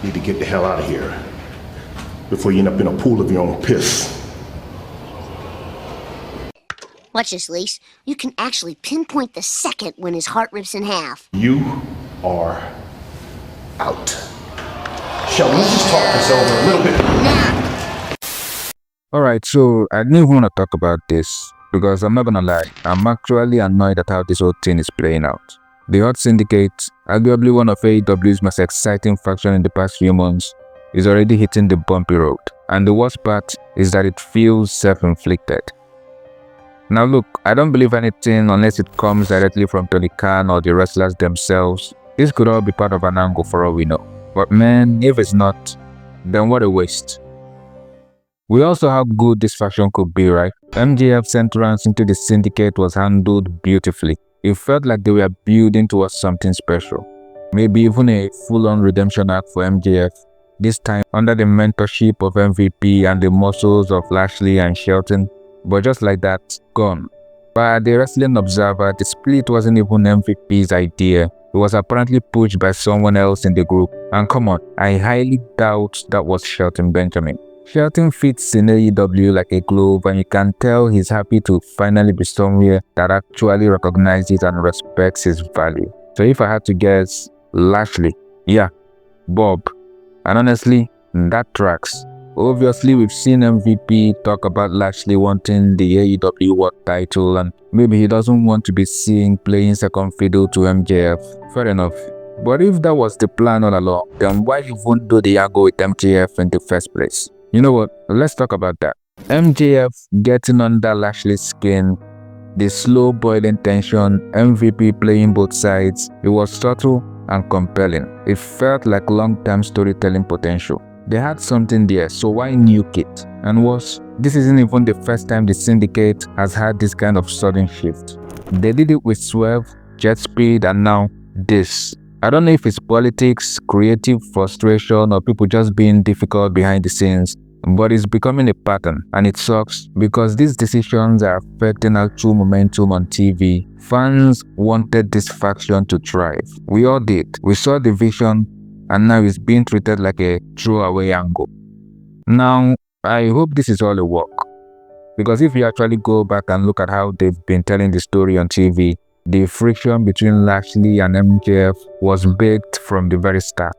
need to get the hell out of here before you end up in a pool of your own piss. Watch this, Lise. You can actually pinpoint the second when his heart rips in half. You are out. Shall we just talk this over a little bit? Alright, so I didn't even want to talk about this because I'm not gonna lie, I'm actually annoyed at how this whole thing is playing out. The Hurt Syndicate, arguably one of AEW's most exciting factions in the past few months, is already hitting the bumpy road. And the worst part is that it feels self-inflicted. Now look, I don't believe anything unless it comes directly from Tony Khan or the wrestlers themselves. This could all be part of an angle for all we know. But man, if it's not, then what a waste. We all saw how good this faction could be, right? MJF's entrance into the Syndicate was handled beautifully. It felt like they were building towards something special. Maybe even a full-on redemption arc for MJF, this time under the mentorship of MVP and the muscles of Lashley and Shelton. But just like that, gone. By the Wrestling Observer, the split wasn't even MVP's idea. It was apparently pushed by someone else in the group. And come on, I highly doubt that was Shelton Benjamin. Shelton fits in AEW like a glove, and you can tell he's happy to finally be somewhere that actually recognizes and respects his value. So if I had to guess, Lashley. Yeah, Bob. And honestly, that tracks. Obviously, we've seen MVP talk about Lashley wanting the AEW World title, and maybe he doesn't want to be seen playing second fiddle to MJF. Fair enough. But if that was the plan all along, then why even do the angle with MJF in the first place? You know what? Let's talk about that. MJF getting under Lashley's skin, the slow boiling tension, MVP playing both sides. It was subtle and compelling. It felt like long-term storytelling potential. They had something there, so why nuke it? And worse, this isn't even the first time the Syndicate has had this kind of sudden shift. They did it with Swerve, Jet Speed, and now this. I don't know if it's politics, creative frustration, or people just being difficult behind the scenes, but it's becoming a pattern, and it sucks because these decisions are affecting actual momentum on TV. Fans wanted this faction to thrive. We all did. We saw the vision, and now it's being treated like a throwaway angle. Now, I hope this is all a work, because if you actually go back and look at how they've been telling the story on TV, the friction between Lashley and MJF was baked from the very start.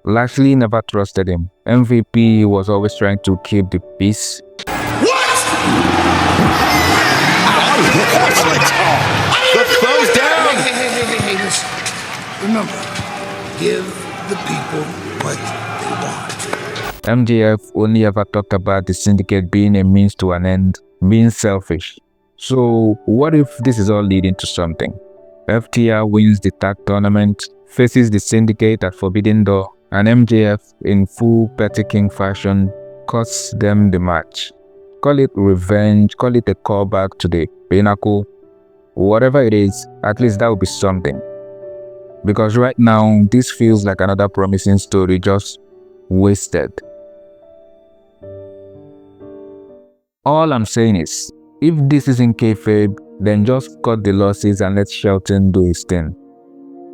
Lashley never trusted him. MVP was always trying to keep the peace. What? The thumbs down! Hey, listen. Remember, give the people what they want. MJF only ever talked about the Syndicate being a means to an end, being selfish. So what if this is all leading to something? FTR wins the tag tournament, faces the Syndicate at Forbidden Door, and MJF in full Petty King fashion costs them the match. Call it revenge, call it a callback to the Pinnacle. Whatever it is, at least that would be something. Because right now, this feels like another promising story just wasted. All I'm saying is, if this isn't kayfabe, then just cut the losses and let Shelton do his thing.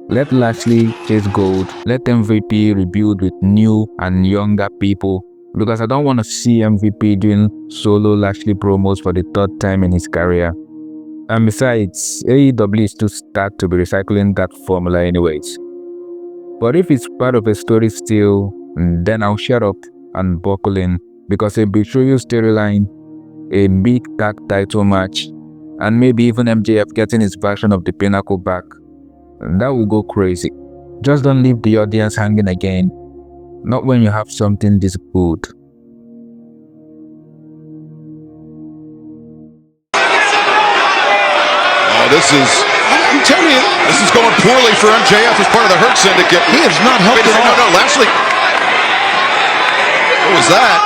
Let Lashley chase gold, let MVP rebuild with new and younger people, because I don't want to see MVP doing solo Lashley promos for the third time in his career. And besides, AEW is to start to be recycling that formula anyways. But if it's part of a story still, then I'll shut up and buckle in, because a betrayal storyline, a big tag title match, and maybe even MJF getting his version of the Pinnacle back, that will go crazy. Just don't leave the audience hanging again. Not when you have something this good. I'm telling you, this is going poorly for MJF as part of the Hurt Syndicate. He has not helped at all. No, Lashley. What was that?